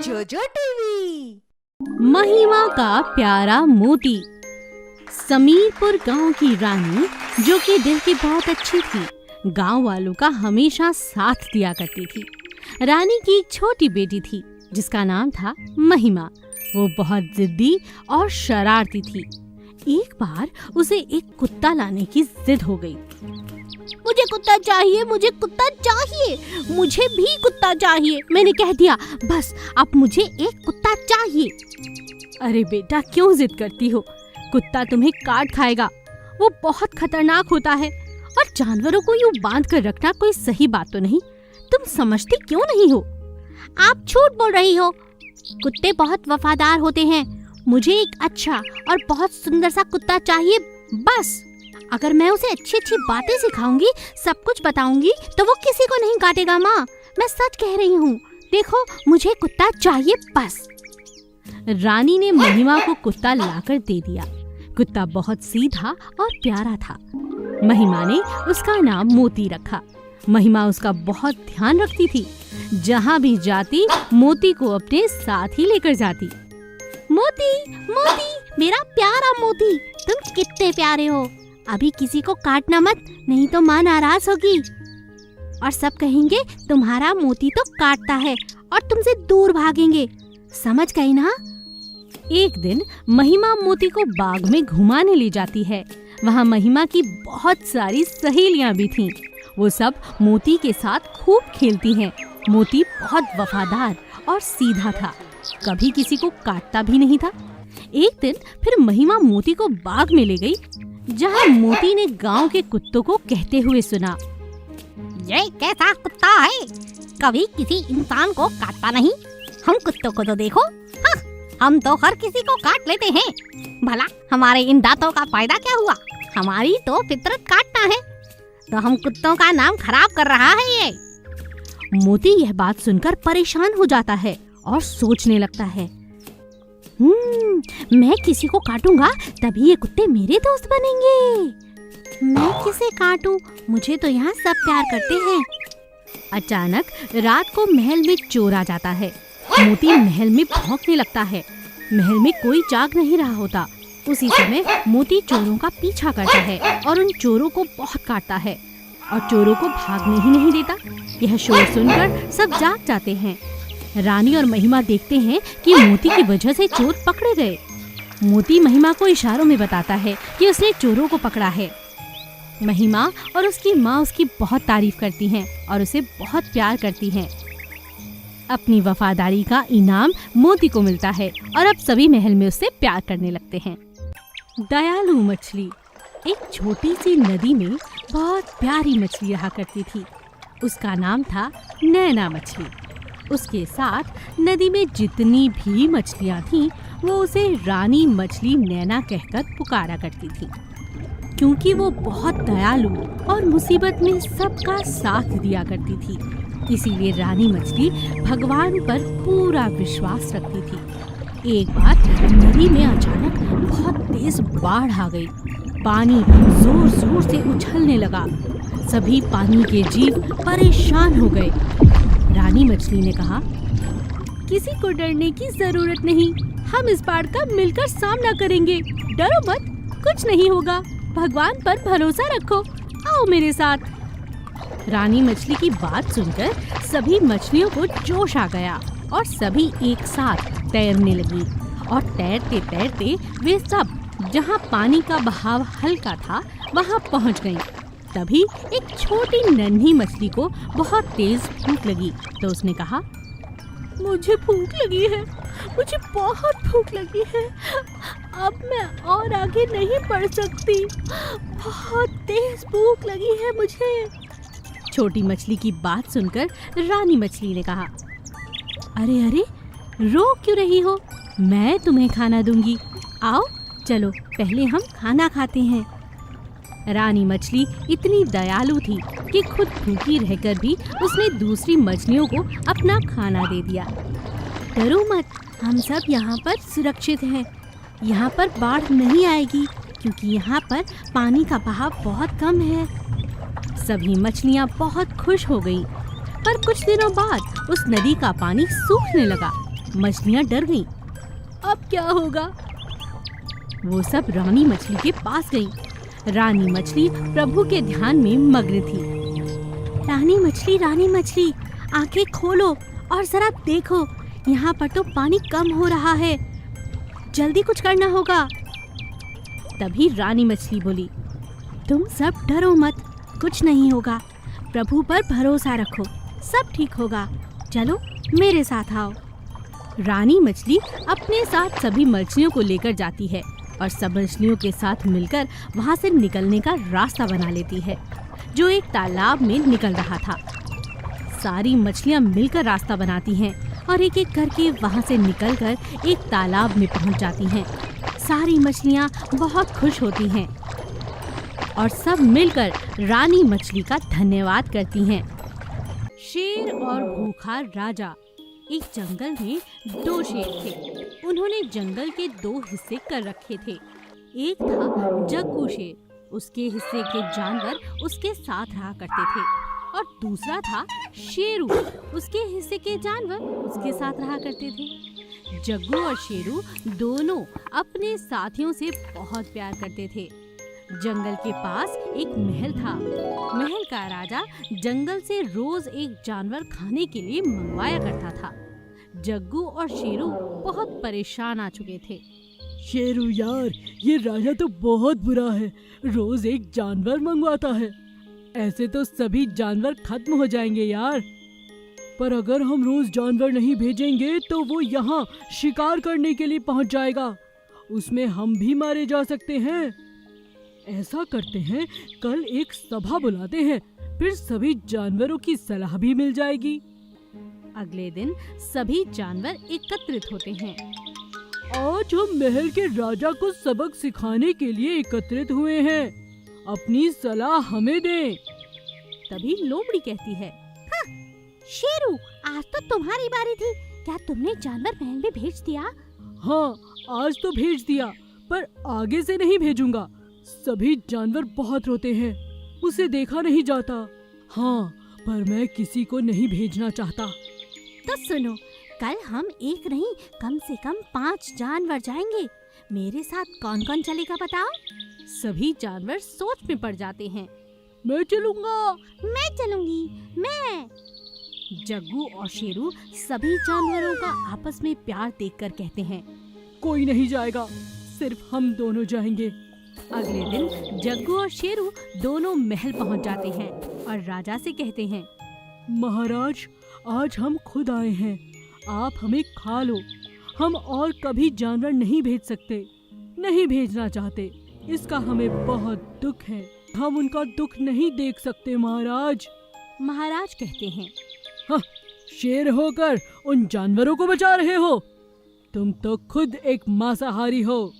जोजो टीवी। महिमा का प्यारा मोती। समीरपुर गांव की रानी, जो कि दिल की बहुत अच्छी थी, गांव वालों का हमेशा साथ दिया करती थी। रानी की एक छोटी बेटी थी जिसका नाम था महिमा। वो बहुत जिद्दी और शरारती थी। एक बार उसे एक कुत्ता लाने की जिद हो गई। मुझे कुत्ता चाहिए, मुझे कुत्ता चाहिए, मुझे भी कुत्ता चाहिए। मैंने कह दिया, बस अब मुझे एक कुत्ता चाहिए। अरे बेटा, क्यों जिद करती हो? कुत्ता तुम्हें काट खाएगा। वो बहुत खतरनाक होता है और जानवरों को यूं बांध कर रखना कोई सही बात तो नहीं। तुम समझती क्यों नहीं हो? आप झूठ बोल रही हो। कुत्ते बहुत वफादार होते हैं। मुझे एक अच्छा और बहुत सुंदर सा कुत्ता चाहिए, बस। अगर मैं उसे अच्छी अच्छी बातें सिखाऊंगी, सब कुछ बताऊंगी, तो वो किसी को नहीं काटेगा। माँ, मैं सच कह रही हूँ। देखो, मुझे कुत्ता चाहिए, बस। रानी ने महिमा को कुत्ता लाकर दे दिया। कुत्ता बहुत सीधा और प्यारा था। महिमा ने उसका नाम मोती रखा। महिमा उसका बहुत ध्यान रखती थी। जहाँ भी जाती, मोती को अपने साथ ही लेकर जाती। मोती, मोती, मेरा प्यारा मोती, तुम कितने प्यारे हो। अभी किसी को काटना मत, नहीं तो माँ नाराज होगी और सब कहेंगे तुम्हारा मोती तो काटता है, और तुमसे दूर भागेंगे। समझ गई ना? एक दिन महिमा मोती को बाग में घुमाने ले जाती है। वहाँ महिमा की बहुत सारी सहेलियाँ भी थीं। वो सब मोती के साथ खूब खेलती हैं। मोती बहुत वफादार और सीधा था, कभी किसी को काटता भी नहीं था। एक दिन फिर महिमा मोती को बाग में ले गई, जहाँ मोती ने गांव के कुत्तों को कहते हुए सुना, ये कैसा कुत्ता है, कभी किसी इंसान को काटता नहीं। हम कुत्तों को तो देखो, हाँ, हम तो हर किसी को काट लेते हैं। भला हमारे इन दांतों का फायदा क्या हुआ? हमारी तो फितरत काटना है, तो हम कुत्तों का नाम खराब कर रहा है ये। मोती यह बात सुनकर परेशान हो जाता है और सोचने लगता है, मैं किसी को काटूंगा तभी ये कुत्ते मेरे दोस्त बनेंगे। मैं किसे काटूं? मुझे तो यहाँ सब प्यार करते हैं। अचानक रात को महल में चोर आ जाता है। मोती महल में भौंकने लगता है। महल में कोई जाग नहीं रहा होता। उसी समय मोती चोरों का पीछा करता है और उन चोरों को बहुत काटता है, और चोरों को भागने ही नहीं देता। यह शोर सुनकर सब जाग जाते हैं। रानी और महिमा देखते हैं कि मोती की वजह से चोर पकड़े गए। मोती महिमा को इशारों में बताता है कि उसने चोरों को पकड़ा है। महिमा और उसकी माँ उसकी बहुत तारीफ करती हैं और उसे बहुत प्यार करती हैं। अपनी वफादारी का इनाम मोती को मिलता है और अब सभी महल में उससे प्यार करने लगते हैं। दयालु मछली। एक छोटी सी नदी में बहुत प्यारी मछली रहा करती थी। उसका नाम था नैना मछली। उसके साथ नदी में जितनी भी मछलियाँ थीं, वो उसे रानी मछली नैना कहकर पुकारा करती थी, क्योंकि वो बहुत दयालु और मुसीबत में सबका साथ दिया करती थी। इसीलिए रानी मछली भगवान पर पूरा विश्वास रखती थी। एक बार नदी में अचानक बहुत तेज बाढ़ आ गई। पानी जोर जोर से उछलने लगा। सभी पानी के जीव परेशान हो गए। रानी मछली ने कहा, किसी को डरने की जरूरत नहीं, हम इस बाढ़ का मिलकर सामना करेंगे। डरो मत, कुछ नहीं होगा, भगवान पर भरोसा रखो, आओ मेरे साथ। रानी मछली की बात सुनकर सभी मछलियों को जोश आ गया और सभी एक साथ तैरने लगी। और तैरते तैरते वे सब जहाँ पानी का बहाव हल्का था वहाँ पहुँच गईं। तभी एक छोटी नन्ही मछली को बहुत तेज भूख लगी, तो उसने कहा, मुझे भूख लगी है, मुझे बहुत भूख लगी है, अब मैं और आगे नहीं बढ़ सकती, बहुत तेज भूख लगी है मुझे। छोटी मछली की बात सुनकर रानी मछली ने कहा, अरे अरे, रो क्यों रही हो? मैं तुम्हें खाना दूंगी। आओ चलो, पहले हम खाना खाते हैं। रानी मछली इतनी दयालु थी कि खुद भूखी रहकर भी उसने दूसरी मछलियों को अपना खाना दे दिया। डरो मत, हम सब यहाँ पर सुरक्षित हैं। यहाँ पर बाढ़ नहीं आएगी, क्योंकि यहाँ पर पानी का बहाव बहुत कम है। सभी मछलियाँ बहुत खुश हो गईं। पर कुछ दिनों बाद उस नदी का पानी सूखने लगा। मछलियां डर गईं। अब क्या होगा? वो सब रानी मछली के पास गईं। रानी मछली प्रभु के ध्यान में मग्न थी। रानी मछली, आंखें खोलो और जरा देखो, यहाँ पर तो पानी कम हो रहा है, जल्दी कुछ करना होगा। तभी रानी मछली बोली, तुम सब डरो मत, कुछ नहीं होगा, प्रभु पर भरोसा रखो, सब ठीक होगा, चलो मेरे साथ आओ। रानी मछली अपने साथ सभी मछलियों को लेकर जाती है और सब मछलियों के साथ मिलकर वहाँ से निकलने का रास्ता बना लेती है, जो एक तालाब में निकल रहा था। सारी मछलियाँ मिलकर रास्ता बनाती हैं और एक एक करके वहाँ से निकलकर एक तालाब में पहुँच जाती हैं। सारी मछलियाँ बहुत खुश होती हैं और सब मिलकर रानी मछली का धन्यवाद करती हैं। शेर और भूखा राजा। एक जंगल में 2 शेर थे। उन्होंने जंगल के 2 हिस्से कर रखे थे। एक था जग्गू शेर, उसके हिस्से के जानवर उसके साथ रहा करते थे, और दूसरा था शेरू, उसके हिस्से के जानवर उसके साथ रहा करते थे। जग्गू और शेरू दोनों अपने साथियों से बहुत प्यार करते थे। जंगल के पास एक महल था। महल का राजा जंगल से रोज एक जानवर खाने के लिए मंगवाया करता था। जग्गू और शेरू बहुत परेशान आ चुके थे। शेरू यार, ये राजा तो बहुत बुरा है, रोज एक जानवर मंगवाता है। ऐसे तो सभी जानवर खत्म हो जाएंगे यार। पर अगर हम रोज जानवर नहीं भेजेंगे तो वो यहाँ शिकार करने के लिए पहुँच जाएगा, उसमें हम भी मारे जा सकते हैं। ऐसा करते हैं, कल एक सभा बुलाते हैं, फिर सभी जानवरों की सलाह भी मिल जाएगी। अगले दिन सभी जानवर एकत्रित होते हैं। आज हम महल के राजा को सबक सिखाने के लिए एकत्रित हुए हैं, अपनी सलाह हमें दें। तभी लोमड़ी कहती है, हाँ, शेरू, आज तो तुम्हारी बारी थी, क्या तुमने जानवर महल में भेज दिया? हाँ, आज तो भेज दिया, पर आगे से नहीं भेजूंगा। सभी जानवर बहुत रोते हैं, उसे देखा नहीं जाता। हाँ, पर मैं किसी को नहीं भेजना चाहता। तो सुनो, कल हम एक नहीं, कम से कम 5 जानवर जाएंगे। मेरे साथ कौन कौन चलेगा बताओ? सभी जानवर सोच में पड़ जाते हैं। मैं चलूंगा। मैं चलूंगी। मैं। जग्गू और शेरू सभी जानवरों का आपस में प्यार देखकर कहते हैं, कोई नहीं जाएगा, सिर्फ हम दोनों जाएंगे। अगले दिन जग्गू और शेरू दोनों महल पहुंच जाते हैं और राजा से कहते हैं, महाराज, आज हम खुद आए हैं, आप हमें खा लो। हम और कभी जानवर नहीं भेज सकते, नहीं भेजना चाहते, इसका हमें बहुत दुख है। हम उनका दुख नहीं देख सकते महाराज। महाराज कहते हैं, हाँ, शेर होकर उन जानवरों को बचा रहे हो? तुम तो खुद एक मांसाहारी हो।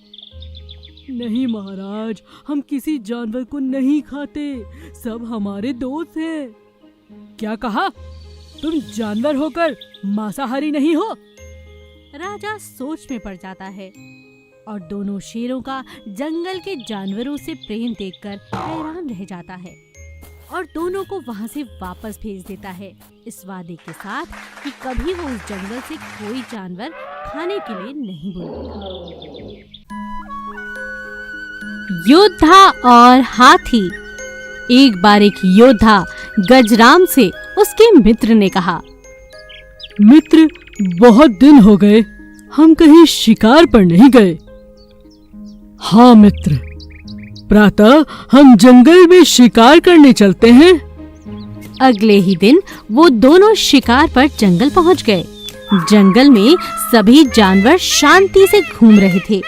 नहीं महाराज, हम किसी जानवर को नहीं खाते, सब हमारे दोस्त हैं। क्या कहा? तुम जानवर होकर मांसाहारी नहीं हो? राजा सोच में पड़ जाता है और दोनों शेरों का जंगल के जानवरों से प्रेम देखकर हैरान रह जाता है और दोनों को वहां से वापस भेज देता है, इस वादे के साथ कि कभी वो उस जंगल से कोई जानवर खाने के लिए नहीं बुलाएगा। योद्धा और हाथी। एक बार एक योद्धा गजराम से उसके मित्र ने कहा, मित्र, बहुत दिन हो गए, हम कहीं शिकार पर नहीं गए। हाँ मित्र, प्रातः हम जंगल में शिकार करने चलते हैं। अगले ही दिन वो दोनों शिकार पर जंगल पहुंच गए। जंगल में सभी जानवर शांति से घूम रहे थे।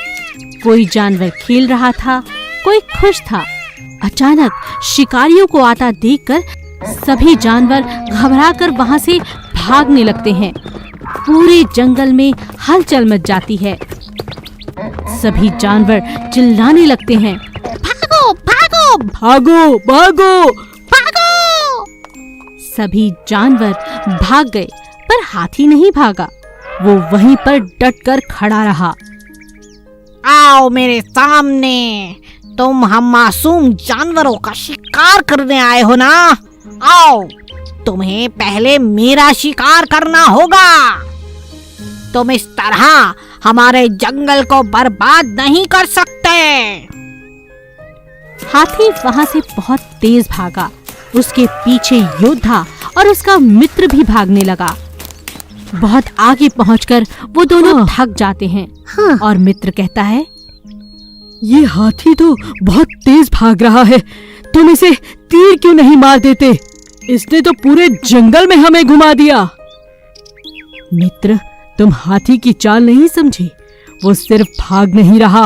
कोई जानवर खेल रहा था, कोई खुश था। अचानक शिकारियों को आता देखकर सभी जानवर घबराकर वहां से भागने लगते हैं। पूरे जंगल में हलचल मच जाती है। सभी जानवर चिल्लाने लगते हैं, भागो भागो भागो भागो भागो। सभी जानवर भाग गए, पर हाथी नहीं भागा। वो वहीं पर डटकर खड़ा रहा। आओ मेरे सामने, तुम हम मासूम जानवरों का शिकार करने आए हो ना? आओ, तुम्हें पहले मेरा शिकार करना होगा। तुम इस तरह हमारे जंगल को बर्बाद नहीं कर सकते। हाथी वहां से बहुत तेज भागा। उसके पीछे योद्धा और उसका मित्र भी भागने लगा। बहुत आगे पहुंचकर वो दोनों थक जाते हैं और मित्र कहता है, ये हाथी तो बहुत तेज भाग रहा है, तुम इसे तीर क्यों नहीं मार देते? इसने तो पूरे जंगल में हमें घुमा दिया। मित्र, तुम हाथी की चाल नहीं समझी। वो सिर्फ भाग नहीं रहा,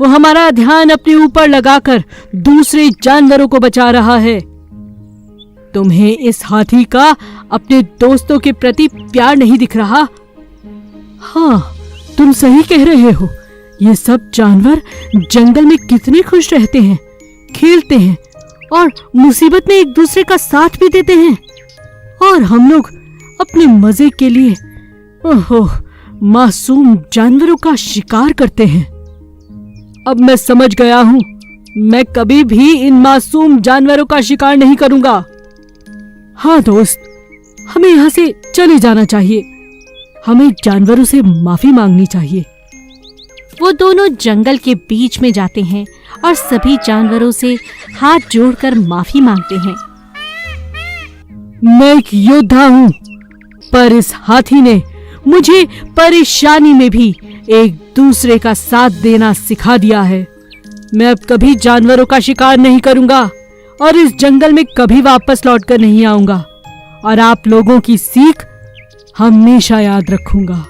वो हमारा ध्यान अपने ऊपर लगाकर दूसरे जानवरों को बचा रहा है। तुम्हें इस हाथी का अपने दोस्तों के प्रति प्यार नहीं दिख रहा? हाँ, तुम सही कह रहे हो। ये सब जानवर जंगल में कितने खुश रहते हैं, खेलते हैं और मुसीबत में एक दूसरे का साथ भी देते हैं। और हम लोग अपने मजे के लिए मासूम जानवरों का शिकार करते हैं। अब मैं समझ गया हूँ, मैं कभी भी इन मासूम जानवरों का शिकार नहीं करूंगा। हाँ दोस्त, हमें यहाँ से चले जाना चाहिए। हमें जानवरों से माफी मांगनी चाहिए। वो दोनों जंगल के बीच में जाते हैं और सभी जानवरों से हाथ जोड़कर माफी मांगते हैं। मैं एक योद्धा हूँ, पर इस हाथी ने मुझे परेशानी में भी एक दूसरे का साथ देना सिखा दिया है। मैं अब कभी जानवरों का शिकार नहीं करूंगा और इस जंगल में कभी वापस लौटकर नहीं आऊंगा, और आप लोगों की सीख हमेशा याद रखूंगा।